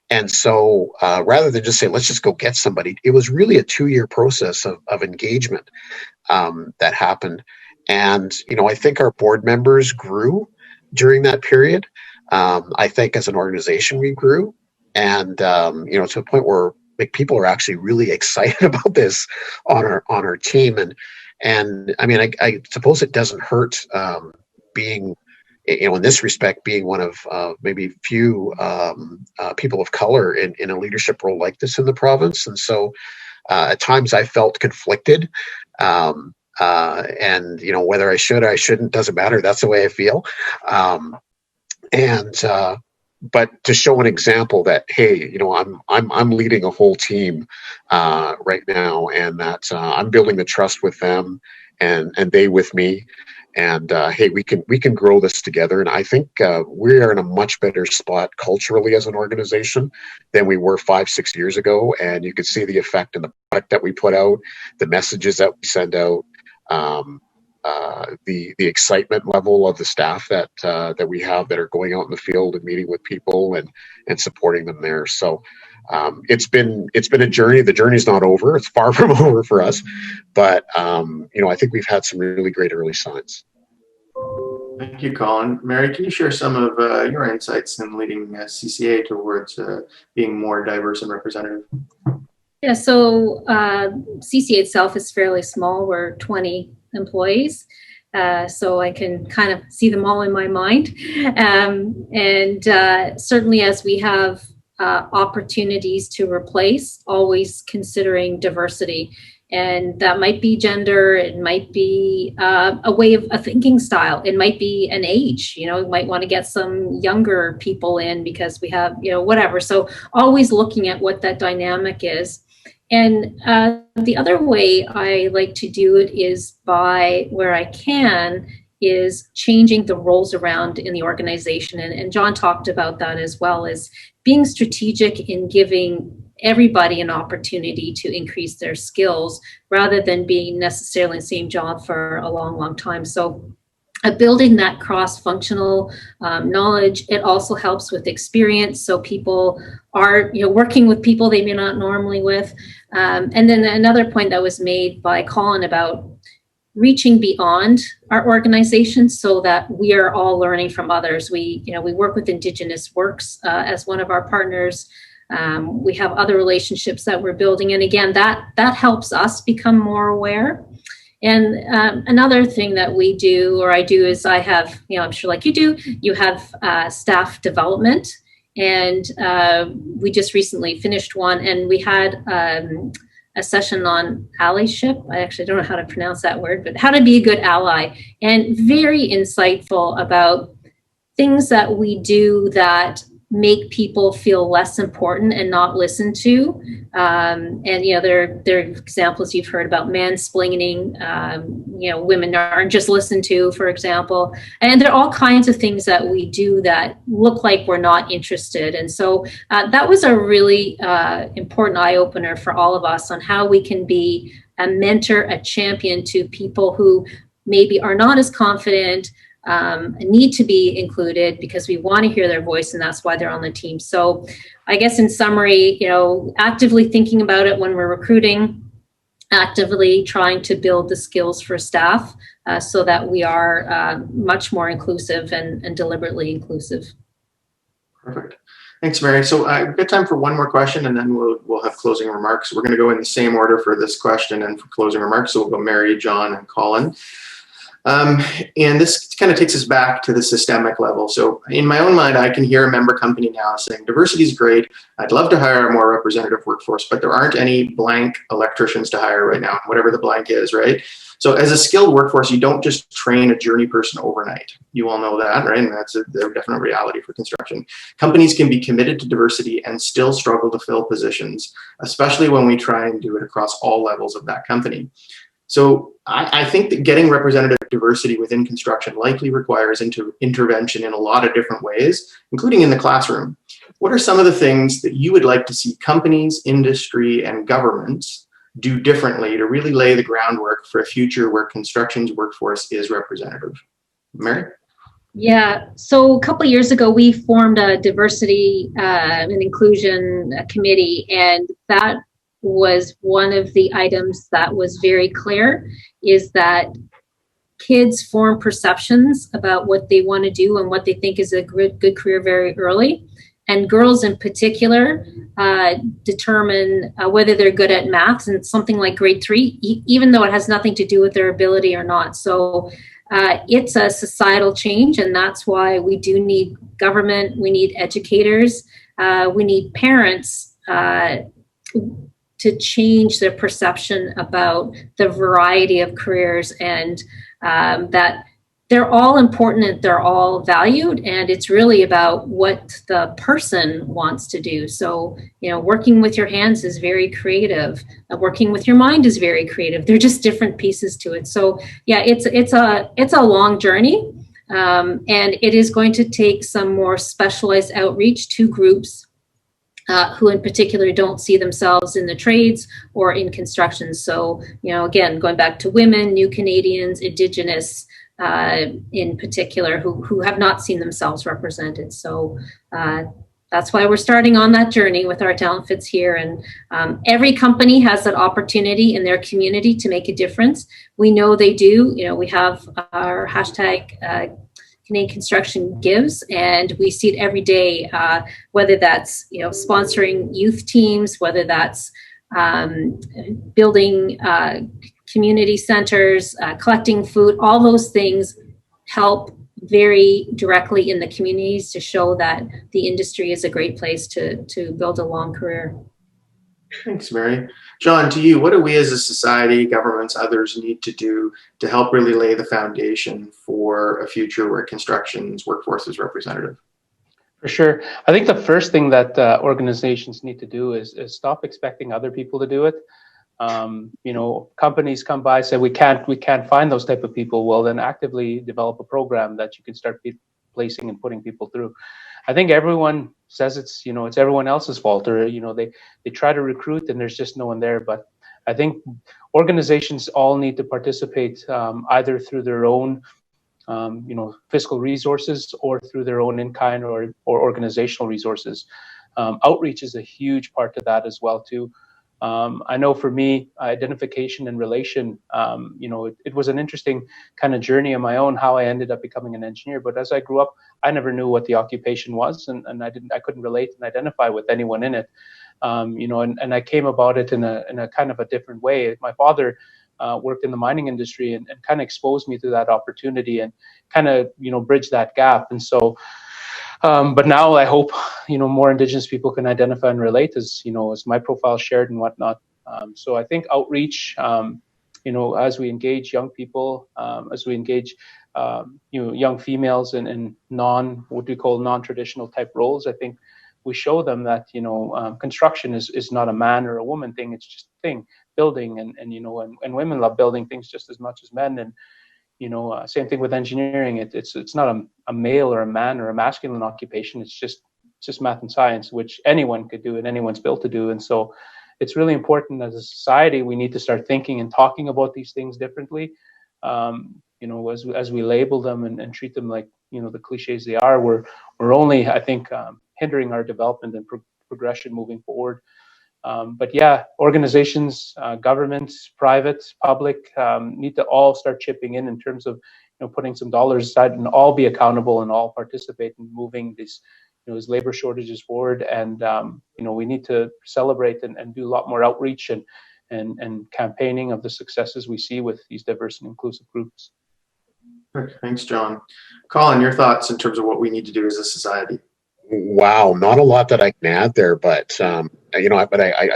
And so rather than just say, let's just go get somebody, it was really a 2-year process of engagement that happened. And, I think our board members grew during that period. I think as an organization, we grew. And, to a point where people are actually really excited about this on our team. And I mean, I suppose it doesn't hurt being, in this respect, being one of maybe few people of color in a leadership role like this in the province. And so at times I felt conflicted. And, whether I should or I shouldn't, doesn't matter. That's the way I feel. But to show an example that, hey, I'm leading a whole team right now, and that I'm building the trust with them and they with me. And hey, we can grow this together. And I think we are in a much better spot culturally as an organization than we were 5-6 years ago. And you can see the effect in the product that we put out, the messages that we send out, the excitement level of the staff that we have that are going out in the field and meeting with people and supporting them there. So it's been a journey. The journey's not over. It's far from over for us, but I think we've had some really great early signs. Thank you, Collin. Mary, can you share some of your insights in leading CCA towards being more diverse and representative? Yeah, so CCA itself is fairly small. We're 20 employees. So I can kind of see them all in my mind. And certainly as we have opportunities to replace, always considering diversity. And that might be gender, it might be a way of a thinking style, it might be an age, we might want to get some younger people in because we have, whatever. So always looking at what that dynamic is. And the other way I like to do it is by, where I can, is changing the roles around in the organization. And John talked about that as well, as being strategic in giving everybody an opportunity to increase their skills rather than being necessarily in the same job for a long, long time. So building that cross-functional knowledge, it also helps with experience. So people are, working with people they may not normally with. And then another point that was made by Collin about reaching beyond our organization so that we are all learning from others. We work with Indigenous Works as one of our partners. We have other relationships that we're building. And again, that helps us become more aware. And another thing that we do, or I do, is I have, I'm sure like you do, you have staff development. And we just recently finished one, and we had a session on allyship. I actually don't know how to pronounce that word, but how to be a good ally, and very insightful about things that we do that make people feel less important and not listened to. And, there are examples you've heard about mansplaining, women aren't just listened to, for example. And there are all kinds of things that we do that look like we're not interested. And so that was a really important eye-opener for all of us on how we can be a mentor, a champion to people who maybe are not as confident, need to be included because we want to hear their voice, and that's why they're on the team. So I guess in summary, actively thinking about it when we're recruiting, actively trying to build the skills for staff so that we are much more inclusive and deliberately inclusive. Perfect. Thanks, Mary. So we've got time for one more question, and then we'll have closing remarks. We're going to go in the same order for this question and for closing remarks. So we'll go Mary, John, and Collin. And this kind of takes us back to the systemic level. So in my own mind, I can hear a member company now saying, diversity is great. I'd love to hire a more representative workforce, but there aren't any blank electricians to hire right now, whatever the blank is, right? So as a skilled workforce, you don't just train a journey person overnight. You all know that, right? And that's a definite reality for construction. Companies can be committed to diversity and still struggle to fill positions, especially when we try and do it across all levels of that company. So I think that getting representative diversity within construction likely requires intervention in a lot of different ways, including in the classroom. What are some of the things that you would like to see companies, industry, and governments do differently to really lay the groundwork for a future where construction's workforce is representative? Mary? Yeah, so a couple of years ago, we formed a diversity and inclusion committee, and that was one of the items that was very clear, is that kids form perceptions about what they want to do and what they think is a good career very early. And girls in particular determine whether they're good at maths and something like grade 3, even though it has nothing to do with their ability or not. So it's a societal change, and that's why we do need government, we need educators, we need parents to change their perception about the variety of careers, and that they're all important and they're all valued, and it's really about what the person wants to do. So, working with your hands is very creative. Working with your mind is very creative. They're just different pieces to it. So, yeah, it's a long journey, and it is going to take some more specialized outreach to groups who in particular don't see themselves in the trades or in construction. So, again, going back to women, new Canadians, Indigenous in particular, who have not seen themselves represented. So that's why we're starting on that journey with our Talent Fits here. And every company has that opportunity in their community to make a difference. We know they do. We have our hashtag Canadian Construction Gives, and we see it every day, whether that's sponsoring youth teams, whether that's building community centers, collecting food. All those things help very directly in the communities to show that the industry is a great place to build a long career. Thanks, Mary. John, to you, what do we as a society, governments, others need to do to help really lay the foundation for a future where construction's workforce is representative? For sure. I think the first thing that organizations need to do is stop expecting other people to do it. Companies come by, say we can't find those type of people. Well, then actively develop a program that you can start placing and putting people through. I think everyone says it's everyone else's fault, or they try to recruit and there's just no one there. But I think organizations all need to participate either through their own fiscal resources or through their own in-kind or organizational resources. Outreach is a huge part of that as well too. I know for me, identification and relation, it was an interesting kind of journey of my own, how I ended up becoming an engineer. But as I grew up, I never knew what the occupation was, and I couldn't relate and identify with anyone in it. And I came about it in a kind of a different way. My father worked in the mining industry and kind of exposed me to that opportunity and kind of, bridge that gap. And so, but now I hope, more Indigenous people can identify and relate as my profile shared and whatnot. So I think outreach, as we engage young people, as we engage young females in what we call non-traditional type roles. I think we show them that construction is not a man or a woman thing. It's just a thing, building, and women love building things just as much as men. And same thing with engineering. It's not a male or a man or a masculine occupation. It's just math and science, which anyone could do and anyone's built to do. And so it's really important as a society, we need to start thinking and talking about these things differently. As we label them and treat them like, the cliches they are, we're only, I think, hindering our development and progression moving forward. But yeah, organizations, governments, private, public, need to all start chipping in terms of, putting some dollars aside and all be accountable and all participate in moving these labor shortages forward. And, we need to celebrate and do a lot more outreach and campaigning of the successes we see with these diverse and inclusive groups. Perfect. Thanks, John. Collin, your thoughts in terms of what we need to do as a society? Wow, not a lot that I can add there, but I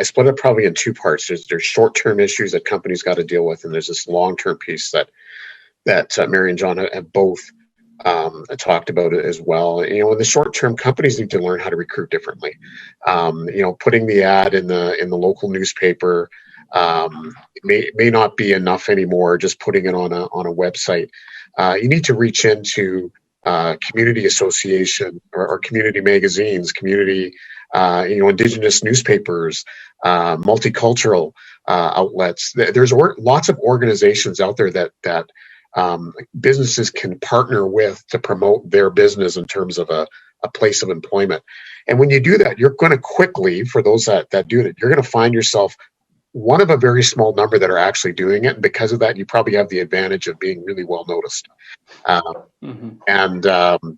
split it probably in two parts. There's short-term issues that companies got to deal with, and there's this long-term piece that Mary and John have both talked about it as well. In the short term, companies need to learn how to recruit differently. Putting the ad in the local newspaper may not be enough anymore. Just putting it on a website. You need to reach into community association or community magazines, community Indigenous newspapers, multicultural outlets. There's lots of organizations out there that businesses can partner with to promote their business in terms of a place of employment. And when you do that, you're going to quickly, for those that do it, you're going to find yourself one of a very small number that are actually doing it. And because of that, you probably have the advantage of being really well noticed.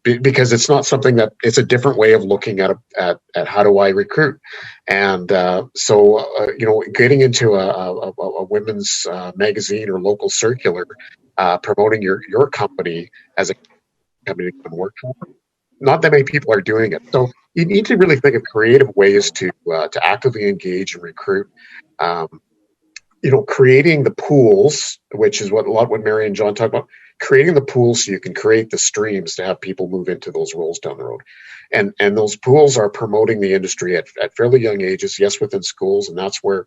Because it's not something that, it's a different way of looking at how do I recruit. And so getting into a women's magazine or local circular, promoting your company as a company to work for, not that many people are doing it. So you need to really think of creative ways to actively engage and recruit. Creating the pools, which is what Mary and John talk about, creating the pools so you can create the streams to have people move into those roles down the road. And those pools are promoting the industry at fairly young ages, yes, within schools, and that's where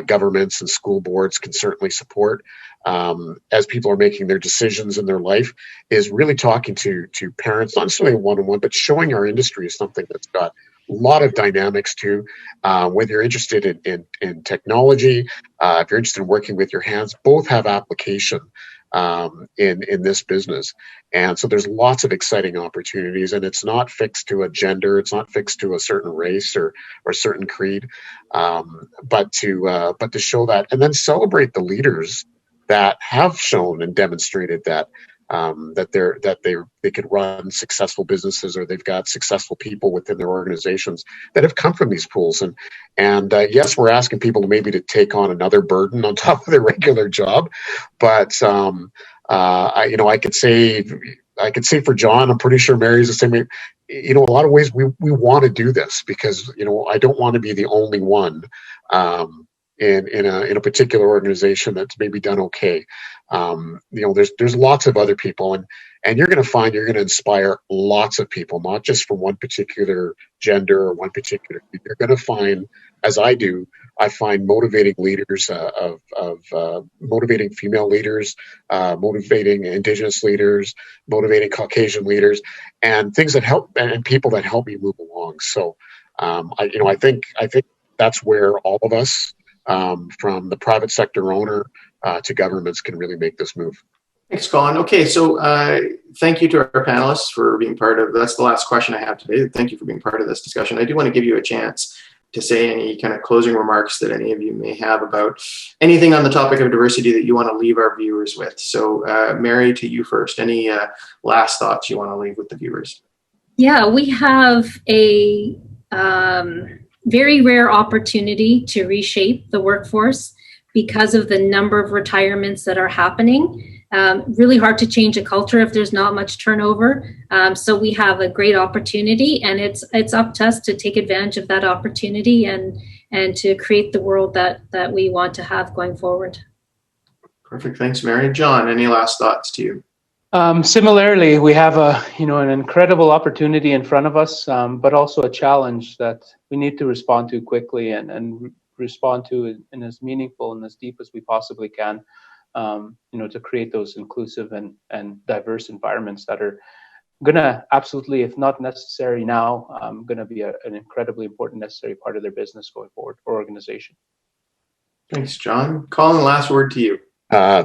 governments and school boards can certainly support as people are making their decisions in their life, is really talking to parents, not necessarily one-on-one, but showing our industry is something that's got a lot of dynamics to, whether you're interested in technology, if you're interested in working with your hands, both have application in this business. And so there's lots of exciting opportunities, and it's not fixed to a gender, it's not fixed to a certain race or a certain creed, but to show that, and then celebrate the leaders that have shown and demonstrated that they could run successful businesses, or they've got successful people within their organizations that have come from these pools. And yes, we're asking people to take on another burden on top of their regular job, but I could say for John, I'm pretty sure Mary's the same way. A lot of ways we want to do this because I don't want to be the only one in a particular organization that's maybe done okay. There's lots of other people, and you're going to inspire lots of people, not just from one particular gender or one particular. You're going to find, as I do, I find motivating leaders motivating female leaders, motivating Indigenous leaders, motivating Caucasian leaders, and things that help, and people that help me move along. So, I think that's where all of us, from the private sector owner to governments, can really make this move. Thanks, Collin. Okay, so thank you to our panelists for being part of, that's the last question I have today. Thank you for being part of this discussion. I do want to give you a chance to say any kind of closing remarks that any of you may have about anything on the topic of diversity that you want to leave our viewers with. So Mary, to you first, any last thoughts you want to leave with the viewers? Yeah, we have a very rare opportunity to reshape the workforce because of the number of retirements that are happening. Really hard to change a culture if there's not much turnover. So we have a great opportunity, and it's up to us to take advantage of that opportunity and to create the world that we want to have going forward. Perfect. Thanks, Mary. John, any last thoughts to you? Similarly, we have an incredible opportunity in front of us, but also a challenge that we need to respond to quickly and respond to in as meaningful and as deep as we possibly can, to create those inclusive and diverse environments that are going to absolutely, if not necessary now, going to be an incredibly important, necessary part of their business going forward for organization. Thanks, John. Collin, last word to you. I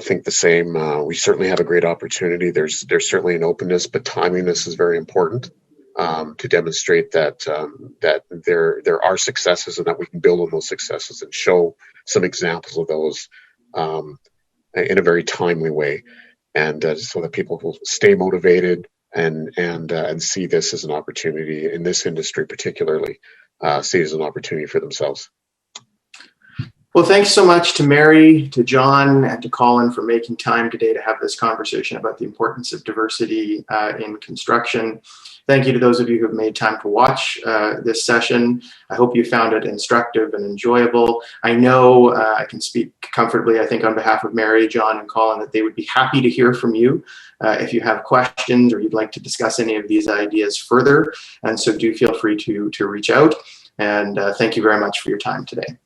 think the same. We certainly have a great opportunity. There's certainly an openness, but timeliness is very important to demonstrate that there are successes and that we can build on those successes and show some examples of those in a very timely way, and so that people will stay motivated and see this as an opportunity in this industry, particularly see it as an opportunity for themselves. Well, thanks so much to Mary, to John, and to Collin for making time today to have this conversation about the importance of diversity in construction. Thank you to those of you who have made time to watch this session. I hope you found it instructive and enjoyable. I know I can speak comfortably, I think, on behalf of Mary, John, and Collin, that they would be happy to hear from you if you have questions or you'd like to discuss any of these ideas further. And so do feel free to reach out. And thank you very much for your time today.